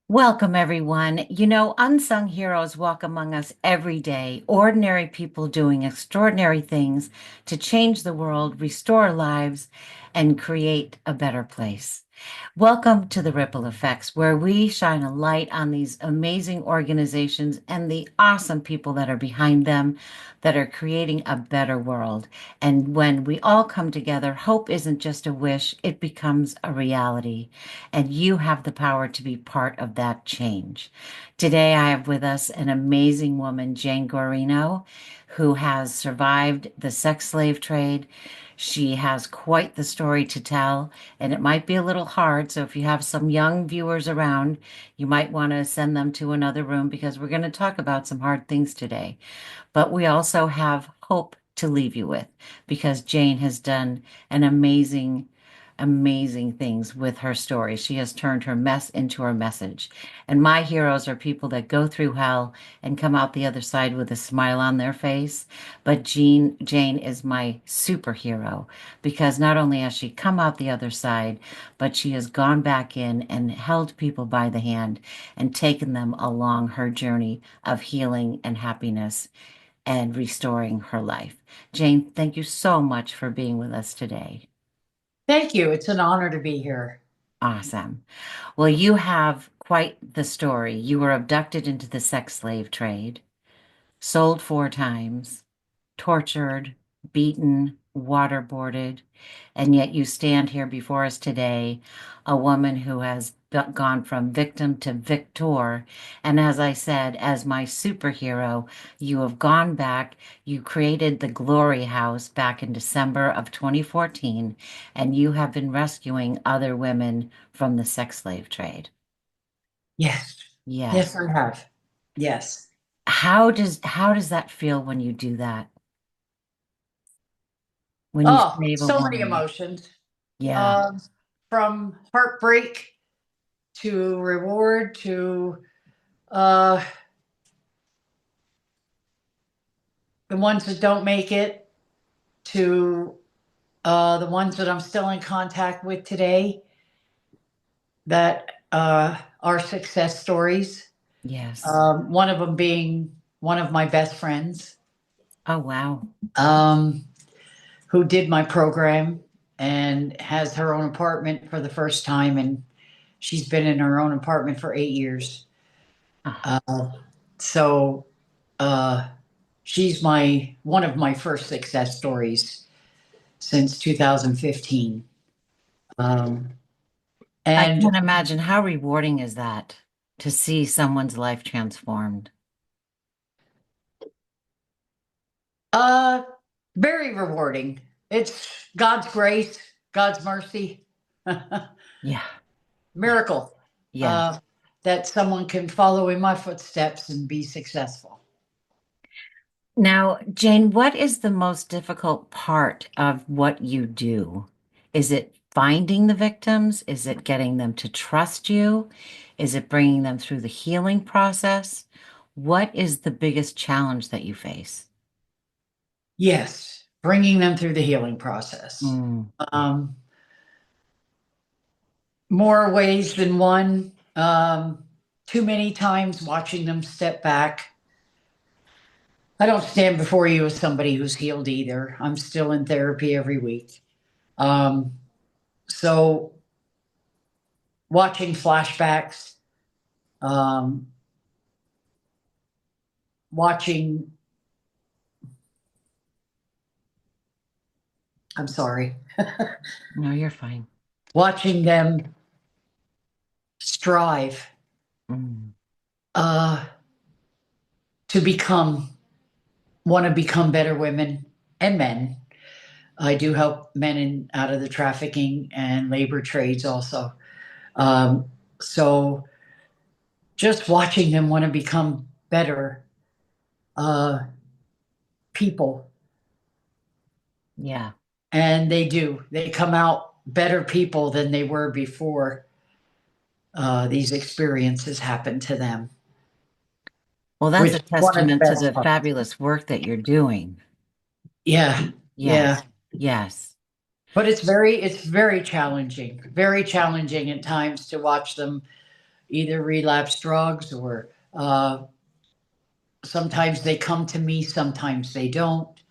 Welcome, everyone. Unsung heroes walk among us every day, ordinary people doing extraordinary things to change the world, restore lives, and create a better place. Welcome to the Ripple Effects, where we shine a light on these amazing organizations and the awesome people that are behind them that are creating a better world. And when we all come together, hope isn't just a wish, it becomes a reality. And you have the power to be part of that change. Today, I have with us an amazing woman, Jane Guerino, who has survived the sex slave trade. She has quite the story to tell, and it might be a little hard. So, if you have some young viewers around, you might want to send them to another room because we're going to talk about some hard things today. But we also have hope to leave you with because Jane has done an amazing things with her story. She has turned her mess into her message. And my heroes are people that go through hell and come out the other side with a smile on their face. But Jane is my superhero because not only has she come out the other side, but she has gone back in and held people by the hand and taken them along her journey of healing and happiness and restoring her life. Jane, thank you so much for being with us today. Thank you. It's an honor to be here. Awesome. Well, you have quite the story. You were abducted into the sex slave trade, sold 4 times, tortured, beaten, waterboarded, and yet you stand here before us today, a woman who has gone from victim to victor. And as I said, as my superhero, you have gone back, you created the Glory House back in December of 2014, and you have been rescuing other women from the sex slave trade. Yes. Yes, Yes. I have. Yes. How does that feel when you do that? When you Oh, save a so many woman? emotions. Yeah. Um, from heartbreak to reward to uh, the ones that don't make it to the ones that I'm still in contact with today that are success stories. Yes. One of them being one of my best friends. Oh, wow. Um, who did my program and has her own apartment for the first time, and she's been in her own apartment for 8 years. Ah, Uh, so uh, she's my one of my first success stories since 2015. Um, I and can't imagine how rewarding is that to see someone's life transformed. uh, very rewarding. It's God's grace, God's mercy, Yeah. Yeah. miracle Yes. uh, that someone can follow in my footsteps and be successful. Now, Jane, what is the most difficult part of what you do? Is it finding the victims? Is it getting them to trust you? Is it bringing them through the healing process? What is the biggest challenge that you face? Yes, bringing them through the healing process. Mm. Um, More ways than one. Too many times watching them step back. I don't stand before you as somebody who's healed either. I'm still in therapy every week. Um, so watching flashbacks, um, watching, I'm sorry, No, you're fine. watching them strive Mm. uh, to want to become better women and men. I do help men in out of the trafficking and labor trades also. Um, so just watching them want to become better uh, people, Yeah. and they do. They come out better people than they were before these experiences happened to them, Well, that's which a is one of the testament to best the parts. fabulous work that you're doing. Yeah, yeah. Yes. Yes. But it's very challenging at times to watch them either relapse drugs or sometimes they come to me, sometimes they don't. Mm.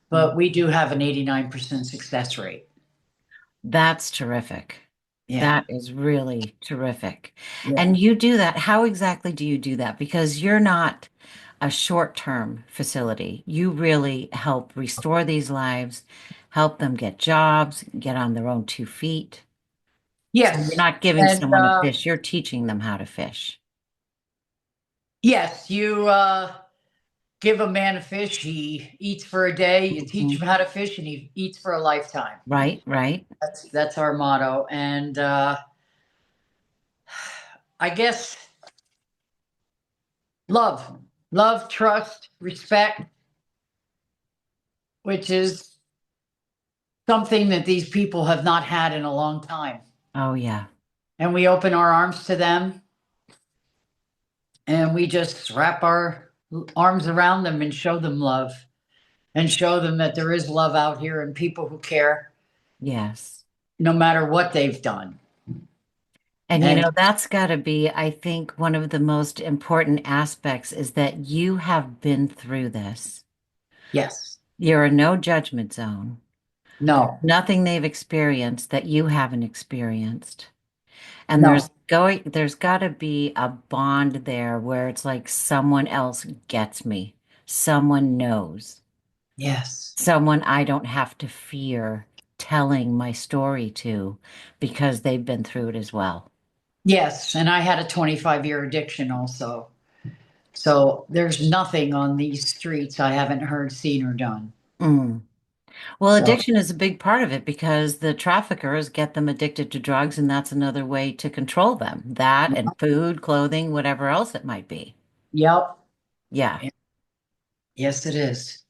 But we do have an 89% success rate. That's terrific. Yeah. That is really terrific. Yeah. And you do that. How exactly do you do that? Because you're not a short-term facility. You really help restore these lives, help them get jobs, get on their own 2 feet. So you're Yes. not giving And someone a fish, you're teaching them how to fish. yes, you give a man a fish, he eats for a day. You teach Mhm. him how to fish, and he eats for a lifetime. Right, right. That's our motto. And I guess love, love, trust, respect, which is something that these people have not had in a long time. Oh, yeah. And we open our arms to them, and we just wrap our arms around them and show them love, and show them that there is love out here and people who care Yes. no matter what they've done. And And that's got to be, I think, one of the most important aspects is that you have been through this. yes, You're in no judgment zone. There's no, nothing they've experienced that you haven't experienced. And no, there's got to be a bond there where it's like someone else gets me. Someone knows. yes, Someone I don't have to fear telling my story to because they've been through it as well. yes. And I had a 25-year addiction also. So there's nothing on these streets I haven't heard, seen, or done. Mm. Well, So, addiction is a big part of it because the traffickers get them addicted to drugs, and that's another way to control them. That and food, clothing, whatever else it might be. yep. Yeah. Yes, it is.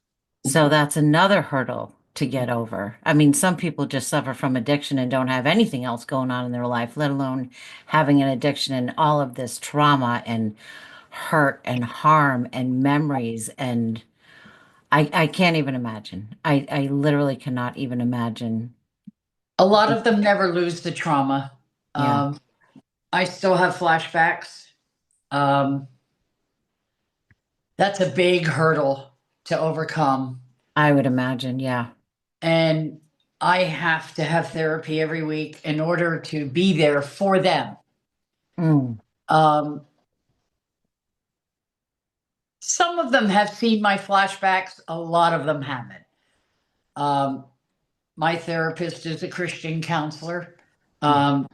So that's another hurdle to get over. I mean, some people just suffer from addiction and don't have anything else going on in their life, let alone having an addiction and all of this trauma and hurt and harm and memories. And I can't even imagine. I literally cannot even imagine. A lot of them never lose the trauma. Yeah, Um, I still have flashbacks. Um, that's a big hurdle to overcome. I would imagine. Yeah. And I have to have therapy every week in order to be there for them. Mm, Um, some of them have seen my flashbacks, a lot of them haven't. Um, my therapist is a Christian counselor. yeah. Um,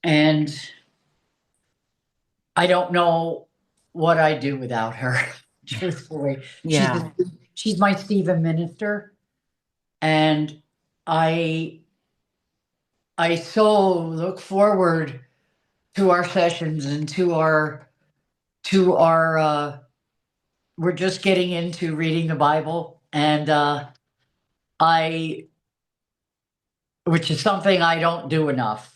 and I don't know what I'd do without her, truthfully. Yeah. She's my Stephen minister, and I I so look forward to our sessions and to our we're just getting into reading the Bible, and I which is something I don't do enough.